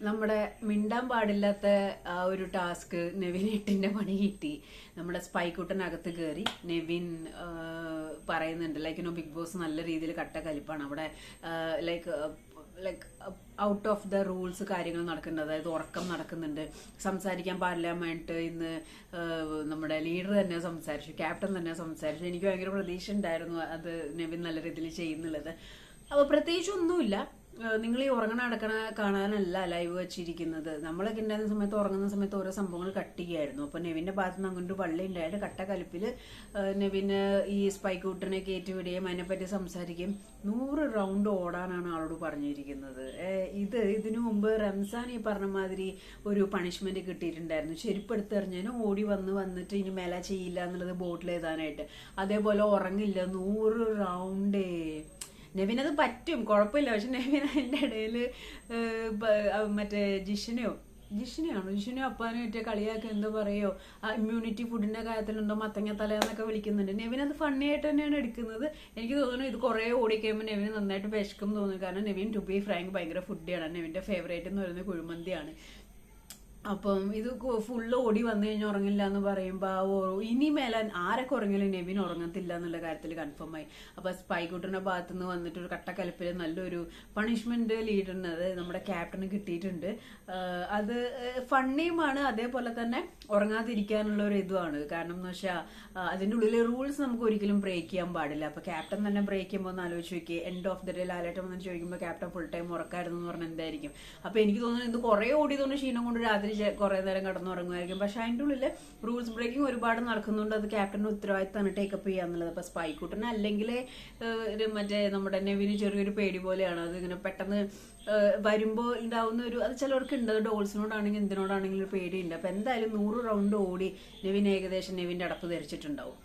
നമ്മുടെ മിണ്ടാൻ പാടില്ലാത്ത ആ ഒരു ടാസ്ക് നെവിൻ പണി കിട്ടി. നമ്മുടെ സ്പൈക്കുട്ടനകത്ത് കയറി നെവിൻ പറയുന്നുണ്ട് ലൈക്ക് ബിഗ് ബോസ് നല്ല രീതിയിൽ കട്ട കലിപ്പാണ് അവിടെ. Like out of the rules കാര്യങ്ങൾ നടക്കുന്നുണ്ട്. അതായത് ഉറക്കം നടക്കുന്നുണ്ട്, സംസാരിക്കാൻ പാടില്ല വേണ്ടിട്ട് ഇന്ന് നമ്മുടെ ലീഡർ തന്നെ സംസാരിച്ചു, ക്യാപ്റ്റൻ തന്നെ സംസാരിച്ചു. എനിക്ക് ഭയങ്കര പ്രതീക്ഷ ഉണ്ടായിരുന്നു അത് നെവിൻ നല്ല രീതിയിൽ ചെയ്യുന്നുള്ളത്. അപ്പൊ പ്രത്യേകിച്ച് ഒന്നുമില്ല. നിങ്ങൾ ഈ ഉറങ്ങണ അടക്കണ കാണാനല്ല ലൈവ് വെച്ചിരിക്കുന്നത്. നമ്മളൊക്കെ ഉണ്ടായിരുന്ന സമയത്ത് ഉറങ്ങുന്ന സമയത്ത് ഓരോ സംഭവങ്ങൾ കട്ട് ചെയ്യായിരുന്നു. അപ്പൊ നെവിന്റെ ഭാഗത്ത് നിന്ന് അങ്ങോട്ട് പള്ളി ഉണ്ടായിട്ട് കട്ട കലിപ്പില് നെവിന് ഈ സ്പൈക്കൂട്ടിനെ കയറ്റി വിടുകയും അതിനെപ്പറ്റി സംസാരിക്കുകയും 100 റൗണ്ട് ഓടാനാണ് ആളോട് പറഞ്ഞിരിക്കുന്നത്. ഇതിനു മുമ്പ് റംസാൻ ഈ പറഞ്ഞ മാതിരി ഒരു പണിഷ്മെന്റ് കിട്ടിയിട്ടുണ്ടായിരുന്നു. ചെരുപ്പ് എടുത്തെറിഞ്ഞതിന് ഓടി വന്നിട്ട് ഇനി മേല ചെയ്യില്ല എന്നുള്ളത് ബോട്ടിൽ എഴുതാനായിട്ട്. അതേപോലെ ഉറങ്ങില്ല 100 റൗണ്ടേ. നെവിനത് പറ്റും, കുഴപ്പമില്ല. പക്ഷെ നെവിൻ അതിൻ്റെ ഇടയിൽ മറ്റേ ജിഷിനെയോ അപ്പാനും മറ്റേ കളിയാക്കി എന്തോ പറയോ ഇമ്മ്യൂണിറ്റി ഫുഡിന്റെ കാര്യത്തിലുണ്ടോ മത്തങ്ങ തലയെന്നൊക്കെ വിളിക്കുന്നുണ്ട്. നെവിൻ അത് ഫണ്ണി ആയിട്ട് തന്നെയാണ് എടുക്കുന്നത്. എനിക്ക് തോന്നുന്നു ഇത് കുറെ ഓടിക്കഴിയുമ്പോൾ നെവിന് നന്നായിട്ട് വിശക്കും തോന്നുന്നു. കാരണം നെവിൻ ടു ബി ഫ്രാങ്ക് ഭയങ്കര ഫുഡിയാണ്. നെവിന്റെ ഫേവറേറ്റ് എന്ന് പറയുന്നത് കുഴിമന്തിയാണ്. അപ്പം ഇത് ഫുള്ള് ഓടി വന്നു കഴിഞ്ഞാൽ ഉറങ്ങില്ല എന്ന് പറയുമ്പോൾ ഇനി മേലാൻ ആരൊക്കെ ഉറങ്ങിയാലും നെവിൻ ഉറങ്ങത്തില്ല എന്നുള്ള കാര്യത്തിൽ കൺഫേം ആയി. അപ്പൊ സ്പൈക്കുട്ടന്റെ ഭാഗത്തു നിന്ന് വന്നിട്ട് ഒരു കട്ടക്കലപ്പിൽ നല്ലൊരു പണിഷ്മെന്റ് ലീഡറിന്, അത് നമ്മുടെ ക്യാപ്റ്റന് കിട്ടിയിട്ടുണ്ട്. അത് ഫണ്ണിയുമാണ്, അതേപോലെ തന്നെ ഉറങ്ങാതിരിക്കാനുള്ള ഒരു ഇതുമാണ്. കാരണം എന്ന് വെച്ചാൽ അതിൻ്റെ ഉള്ളിലെ റൂൾസ് നമുക്ക് ഒരിക്കലും ബ്രേക്ക് ചെയ്യാൻ പാടില്ല. അപ്പൊ ക്യാപ്റ്റൻ തന്നെ ബ്രേക്ക് ചെയ്യുമ്പോൾ ഒന്ന് ആലോചിച്ച് നോക്കി, എൻഡ് ഓഫ് ദ ഡേ ലാലേട്ടം എന്ന് ചോദിക്കുമ്പോൾ ക്യാപ്റ്റൻ ഫുൾ ടൈം ഉറക്കായിരുന്നു എന്ന് പറഞ്ഞാൽ എന്തായിരിക്കും. അപ്പൊ എനിക്ക് തോന്നുന്നു ഇത് കുറെ ഓടിയതുകൊണ്ട് ക്ഷീണം കൊണ്ട് രാത്രി കുറെ നേരം കടന്നുറങ്ങുമായിരിക്കും. പക്ഷെ അതിൻ്റെ ഉള്ളില് റൂൾസ് ബ്രേക്കിംഗ് ഒരുപാട് നടക്കുന്നുണ്ട്. അത് ക്യാപ്റ്റന്റെ ഉത്തരവാദിത്തമാണ് ടേക്കപ്പ് ചെയ്യാന്നുള്ളത്. അപ്പൊ സ്പൈക്കൂട്ടന് അല്ലെങ്കിൽ മറ്റേ നമ്മുടെ നെവിന് ചെറിയൊരു പേടി പോലെയാണ്. അത് ഇങ്ങനെ പെട്ടെന്ന് വരുമ്പോൾ ഉണ്ടാവുന്ന ഒരു, അത് ചിലവർക്ക് ഉണ്ട്. ഡോൾസിനോടാണെങ്കിൽ എന്തിനോടാണെങ്കിലും ഒരു പേടിയുണ്ട്. അപ്പൊ എന്തായാലും 100 റൗണ്ട് ഓടി നെവിൻ ഏകദേശം നെവിന്റെ അടപ്പ് ധരിച്ചിട്ടുണ്ടാവും.